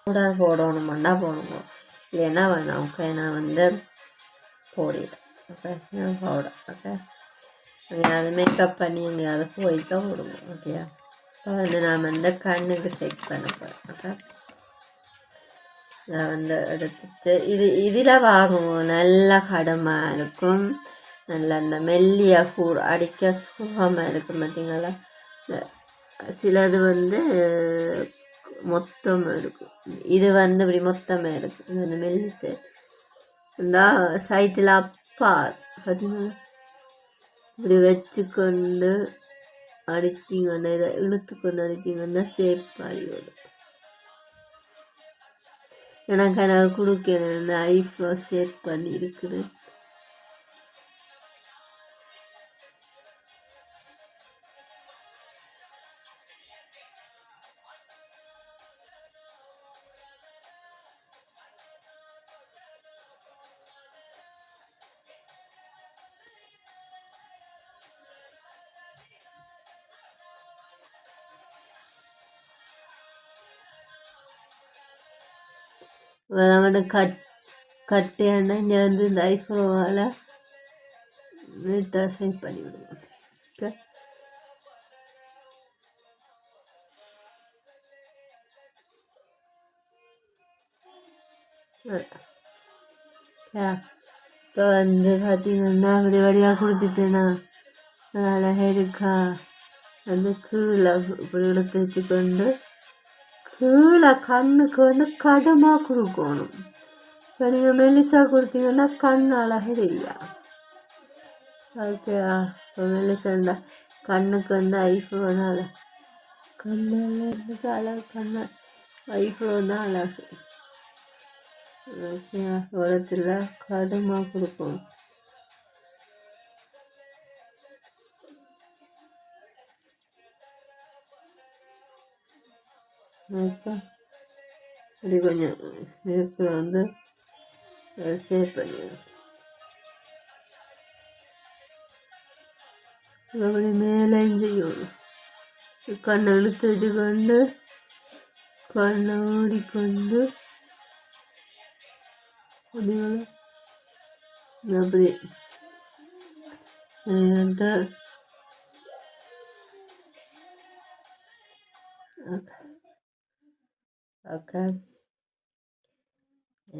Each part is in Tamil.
பவுடர் போடணுமெண்டா போடணும், இல்லைன்னா வேணாம். ஓகே, நான் வந்து போடுறேன். Okay, powder. ஓகே, எங்கேயாவது மேக்கப் பண்ணி எங்கேயாவது போய்க்க போடுவோம். ஓகேயா, இப்போ வந்து நான் வந்து கண்ணுக்கு செட் பண்ண போகிறேன். ஓகே, நான் வந்து எடுத்துட்டு இதில் வாங்குவோம். நல்லா கடுமையாக இருக்கும், நல்ல அந்த மெல்லிய கூழ் அடிக்க சுகமாக இருக்கும். பார்த்தீங்களா, சிலது வந்து மொத்தமாக இருக்கும், இது வந்து இப்படி மொத்தமாக இருக்கும். இது வந்து மெல்லிசு இந்த சைட்டில் அப்பா பார்த்தீங்கன்னா இப்படி வச்சுக்கொண்டு அடிச்சிங்கன்னா, இதை இழுத்துக்கொண்டு அடிச்சிங்கன்னா சேஃபாகி வரும். எனக்கு அதை கொடுக்கணும், இந்த ஐஃப்ரோ சேஃப் பண்ணி இருக்குது. அவனை கட்டியானா இங்கே வந்து இந்த ஐஃப்ரோவால் நீட்டாக சேவ் பண்ணி விடுவோம். இப்போ வந்து பார்த்தீங்கன்னா அப்படி வழியாக கொடுத்துட்டேன்னா அழகாக இருக்கா. வந்து கீழே இப்படி எடுத்து வச்சுக்கொண்டு கீழே கண்ணுக்கு வந்து கடுமாக கொடுக்கணும். இப்போ நீங்கள் மெல்லிசா கொடுத்தீங்கன்னா கண் அழகாக தெரியா. ஓகேவா, இப்போ மெல்லிசா கண்ணுக்கு வந்து ஐஃப்ரோனால கண்ணு அழகு, கண்ணு ஐஃப்ரோ தான் அழகு. ஓகேவா, உலகத்தில் கடுமாக கொடுக்கணும். அப்போ இது கொஞ்சம் இதுக்கு வந்து சேவ் பண்ணிடுவோம். அப்படி மேலே செய்யணும். கண்ணை இழுத்துட்டு கொண்டு கண்ணை ஓடிக்கொண்டு அப்படி ஓகே.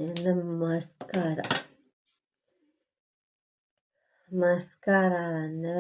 இந்த மஸ்காரா வந்து